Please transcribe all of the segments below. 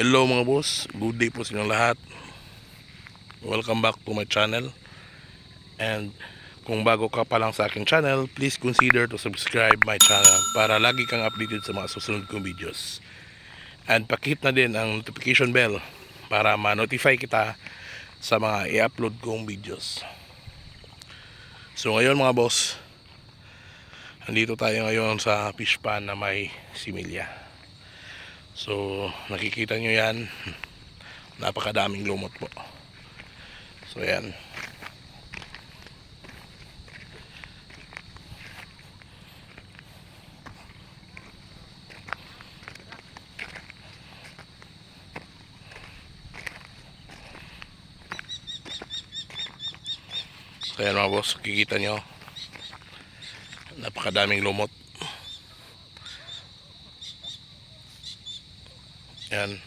Hello mga boss, good day po sa inyong lahat. Welcome back to my channel. And kung bago ka pa lang sa aking channel, please consider to subscribe my channel para lagi kang updated sa mga susunod kong videos. And pakihit na din ang notification bell para ma-notify kita sa mga i-upload kong videos. So ngayon mga boss, andito tayo ngayon sa fish pan na may similya. So nakikita nyo yan, napakadaming lumot po. So yan. So yan mga boss, kikita nyo, napakadaming lumot. Yan.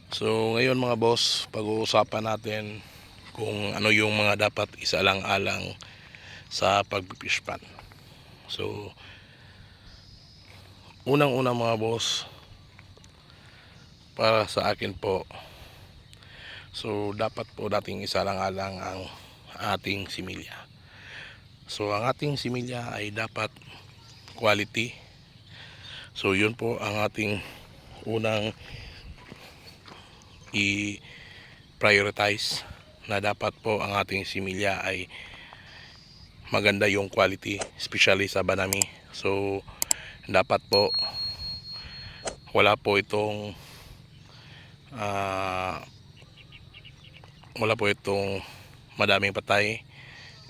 So ngayon mga boss, pag-uusapan natin kung ano yung mga dapat isalang-alang sa pag-fish pan. So unang-una mga boss, para sa akin po, so dapat po nating isalang-alang ang ating similya. So ang ating similya ay dapat quality. So yun po ang ating unang i-prioritize, na dapat po ang ating similya ay maganda yung quality, especially sa banami. So dapat po wala po itong madaming patay,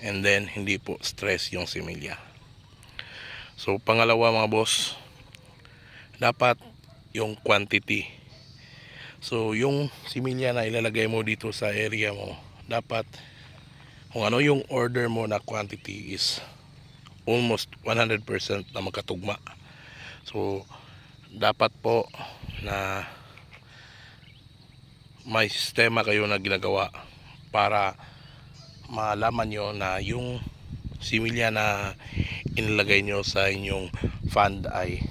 and then hindi po stress yung similya. So pangalawa mga boss, dapat yung quantity. So yung similya na ilalagay mo dito sa area mo, dapat kung ano yung order mo na quantity is almost 100% na magkatugma. So dapat po na may sistema kayo na ginagawa para malaman nyo na yung similya na inilagay nyo sa inyong fund ay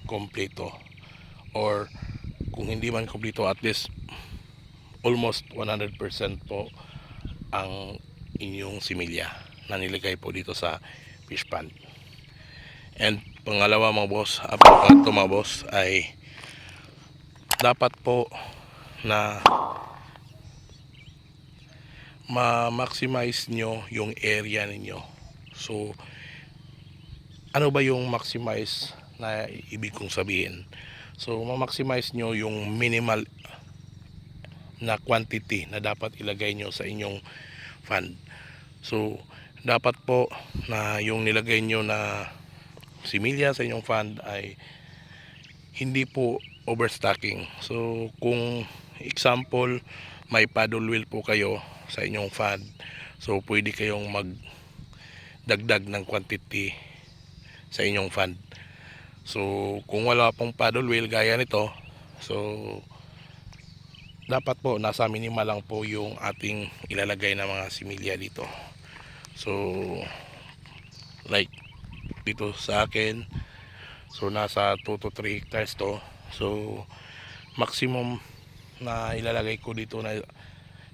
kompleto, or kung hindi man kompleto, at least almost 100% po ang inyong similya na nilagay po dito sa fish pond. And pangalawa mga boss, pangatlo mga boss, ay dapat po na ma-maximize nyo yung area ninyo. So ano ba yung maximize na ibig kong sabihin? So ma-maximize nyo yung minimal na quantity na dapat ilagay nyo sa inyong fund. So dapat po na yung nilagay nyo na similya sa inyong fund ay hindi po overstocking. So kung example, may paddle wheel po kayo sa inyong fund, so pwede kayong magdagdag ng quantity sa inyong fund. So kung wala pong paddle wheel gaya nito, so dapat po nasa minimal lang po yung ating ilalagay na mga similya dito. So like dito sa akin, so nasa 2 to 3 hectares to. So maximum na ilalagay ko dito na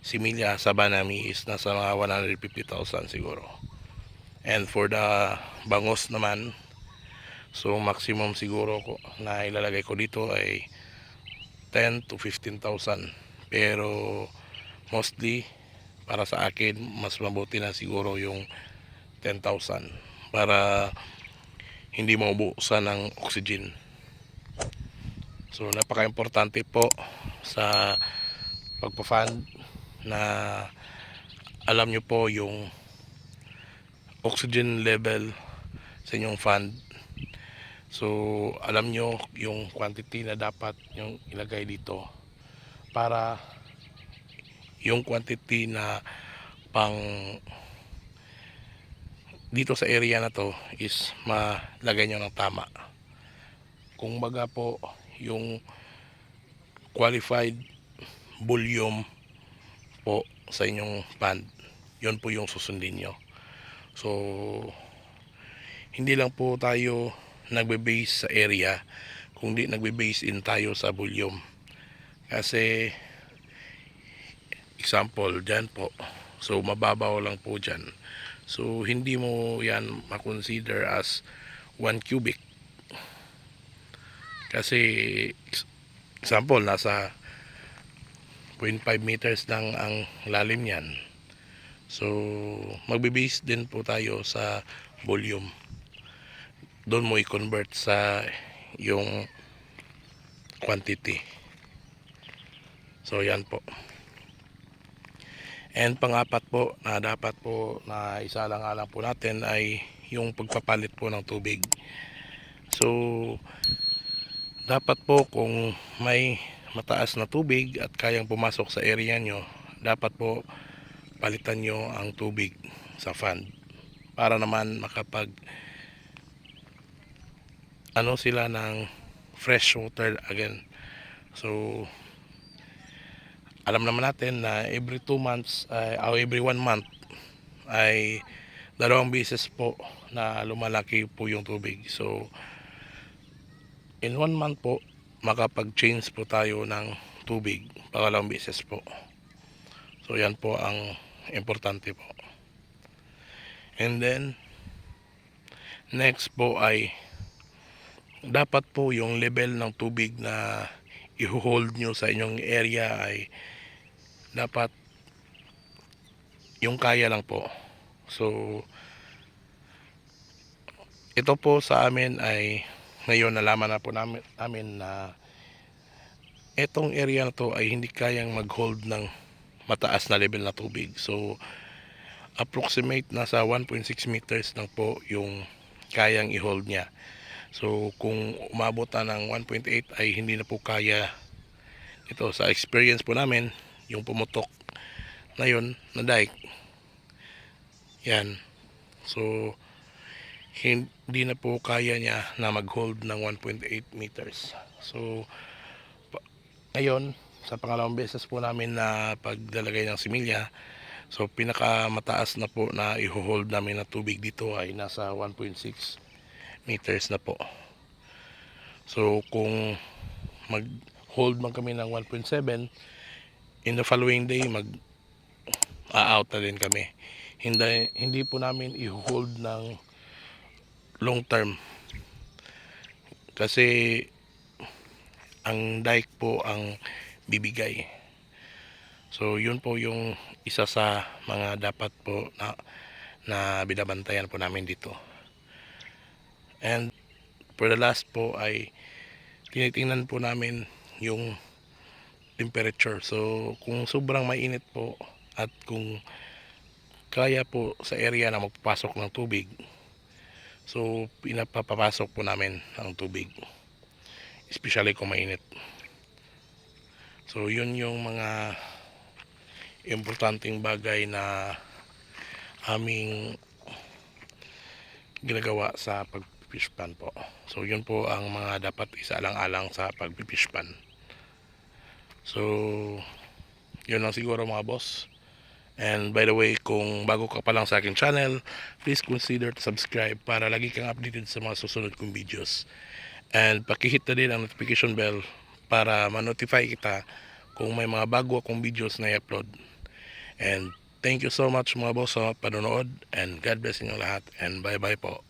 similya sa banami is nasa mga 150,000 siguro. And for the bangos naman, so maximum siguro ko na ilalagay ko dito ay 10 to 15,000. Pero mostly para sa akin, mas mabuti na siguro yung 10,000 para hindi maubusan ng oxygen. So napaka-importante po sa pagpa-fund na alam nyo po yung oxygen level sa inyong fund. So alam nyo yung quantity na dapat yung ilagay dito, para yung quantity na pang dito sa area na to is malagay nyo ng tama. Kung baga po yung qualified volume po sa inyong pond, yun po yung susundin nyo. So hindi lang po tayo nagbe-base sa area, kundi nagbe-base in tayo sa volume. Kasi example dyan po, so mababaw lang po dyan, so hindi mo yan makonsider as 1 cubic. Kasi example nasa 0.5 meters lang ang lalim yan, so magbe-base din po tayo sa volume. Doon mo i-convert sa yung quantity. So yan po. And pang-apat po na dapat po na isalang-alang po natin ay yung pagpapalit po ng tubig. So dapat po kung may mataas na tubig at kayang pumasok sa area nyo, dapat po palitan nyo ang tubig sa fan para naman makapag sila ng fresh water again. So alam naman natin na every 2 months o every 1 month ay 2 beses po na lumalaki po yung tubig. So in 1 month po makapag-change po tayo ng tubig 2 beses po. So yan po ang importante po. And then next po ay dapat po yung level ng tubig na i-hold nyo sa inyong area ay dapat yung kaya lang po. So ito po sa amin ay ngayon nalaman na po namin na itong area na to ay hindi kayang mag-hold ng mataas na level na tubig. So approximate nasa 1.6 meters lang po yung kayang i-hold niya. So kung umabot na ng 1.8 ay hindi na po kaya ito. Sa experience po namin, yung pumutok na yun na dike, yan, so hindi na po kaya niya na mag-hold ng 1.8 meters. So ngayon sa pangalawang beses po namin na paglalagay ng similya, so pinakamataas na po na i-hold namin na tubig dito ay nasa 1.6 meters na po. So kung mag-hold man kami ng 1.7, in the following day mag-out na din kami. Hindi po namin i-hold ng long term kasi ang dike po ang bibigay. So yun po yung isa sa mga dapat po na binabantayan po namin dito. And for the last po ay tinitingnan po namin yung temperature. So kung sobrang mainit po at kung kaya po sa area na magpapasok ng tubig, so pinapapasok po namin ang tubig, especially kung mainit. So yun yung mga importanteng bagay na aming ginagawa sa pag-fish pan po. So yun po ang mga dapat isaalang-alang sa pag-fish pan. So yun lang siguro mga boss. And by the way, kung bago ka pa lang sa aking channel, please consider to subscribe para lagi kang updated sa mga susunod kong videos. And pakihit na din ang notification bell para ma-notify kita kung may mga bago akong videos na i-upload. And thank you so much mga boss sa panonood, and God bless inyo lahat, and bye bye po.